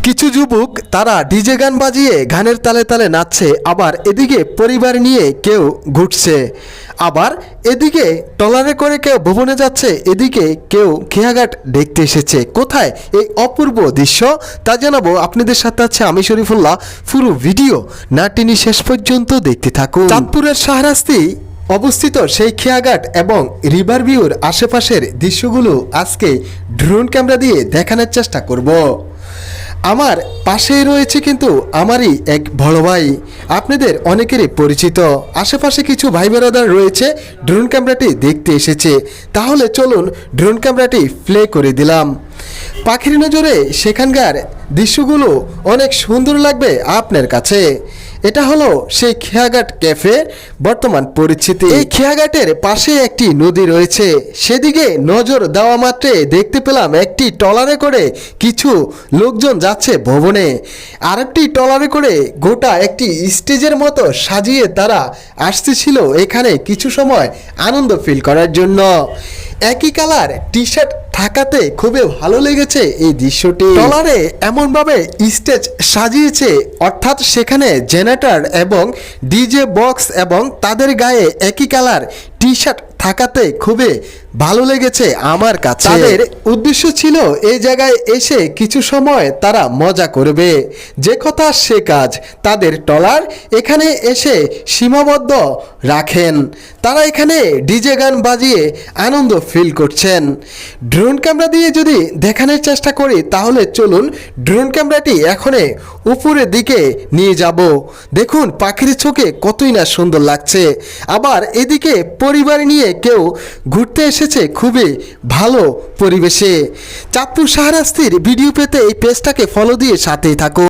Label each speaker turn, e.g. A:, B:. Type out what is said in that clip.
A: কিছু যুবক তারা ডিজে গান বাজিয়ে গানের তালে তালে নাচছে, আবার এদিকে পরিবার নিয়ে কেউ ঘুরছে, আবার এদিকে ট্রলারে করে কেউ ভুবনে যাচ্ছে, এদিকে কেউ খেয়াঘাট দেখতে এসেছে। কোথায় এই অপূর্ব দৃশ্য তা জানাবো আপনাদের সাথে। আছে আমি শরীফুল্লাহ। পুরো ভিডিও না টেনে শেষ পর্যন্ত দেখতে থাকুন। চাঁদপুরের শাহরাস্তি অবস্থিত সেই খেয়াঘাট এবং রিভার ভিউর আশেপাশের দৃশ্যগুলো আজকে ড্রোন ক্যামেরা দিয়ে দেখানোর চেষ্টা করব। আমার পাশেই রয়েছে কিন্তু আমারই এক বড় ভাই, আপনাদের অনেকেরই পরিচিত। আশেপাশে কিছু ভাই বেরাদার রয়েছে, ড্রোন ক্যামেরাটি দেখতে এসেছে। তাহলে চলুন ড্রোন ক্যামেরাটি প্লে করে দিলাম। পাখির নজরে সেখানকার দৃশ্যগুলো অনেক সুন্দর লাগবে আপনার কাছে। এটা হলো সেই খেয়াঘাট ক্যাফে বর্তমান পরিস্থিতি। এই খেয়াঘাটের পাশে একটি নদী রয়েছে, সেদিকে নজর দেওয়া মাত্রে দেখতে পেলাম একটি ট্রলারে করে কিছু লোকজন যাচ্ছে ভবনে। আরেকটি ট্রলারে করে গোটা একটি স্টেজের মতো সাজিয়ে তারা আসতেছিল এখানে কিছু সময় আনন্দ ফিল করার জন্য। একই কালার টি শার্ট থাকাতে খুবই ভালো লেগেছে এই দৃশ্যটি। ট্রলারে এমনভাবে স্টেজ সাজিয়েছে, অর্থাৎ সেখানে জেনারেটর এবং ডিজে বক্স এবং তাদের গায়ে একই কালার টি শার্ট থাকাতে খুবই ভালো লেগেছে আমার কাছে। তাদের উদ্দেশ্য ছিল এই জায়গায় এসে কিছু সময় তারা মজা করবে, যে কথা সে কাজ। তাদের ট্রলার এখানে এসে সীমাবদ্ধ রাখেন, তারা এখানে ডিজে গান বাজিয়ে আনন্দ ফিল করছেন। ড্রোন ক্যামেরা দিয়ে যদি দেখানোর চেষ্টা করি তাহলে চলুন ড্রোন ক্যামেরাটি এখনই উপরের দিকে নিয়ে যাব। দেখুন পাখির চোখে কতই না সুন্দর লাগছে। আবার এদিকে পরিবার নিয়ে কেউ ঘুরতে এসেছে খুবই ভালো পরিবেশে। চাঁদপুর শাহরাস্তির ভিডিও পেতে এই পেজটাকে ফলো দিয়ে সাথেই থাকুন।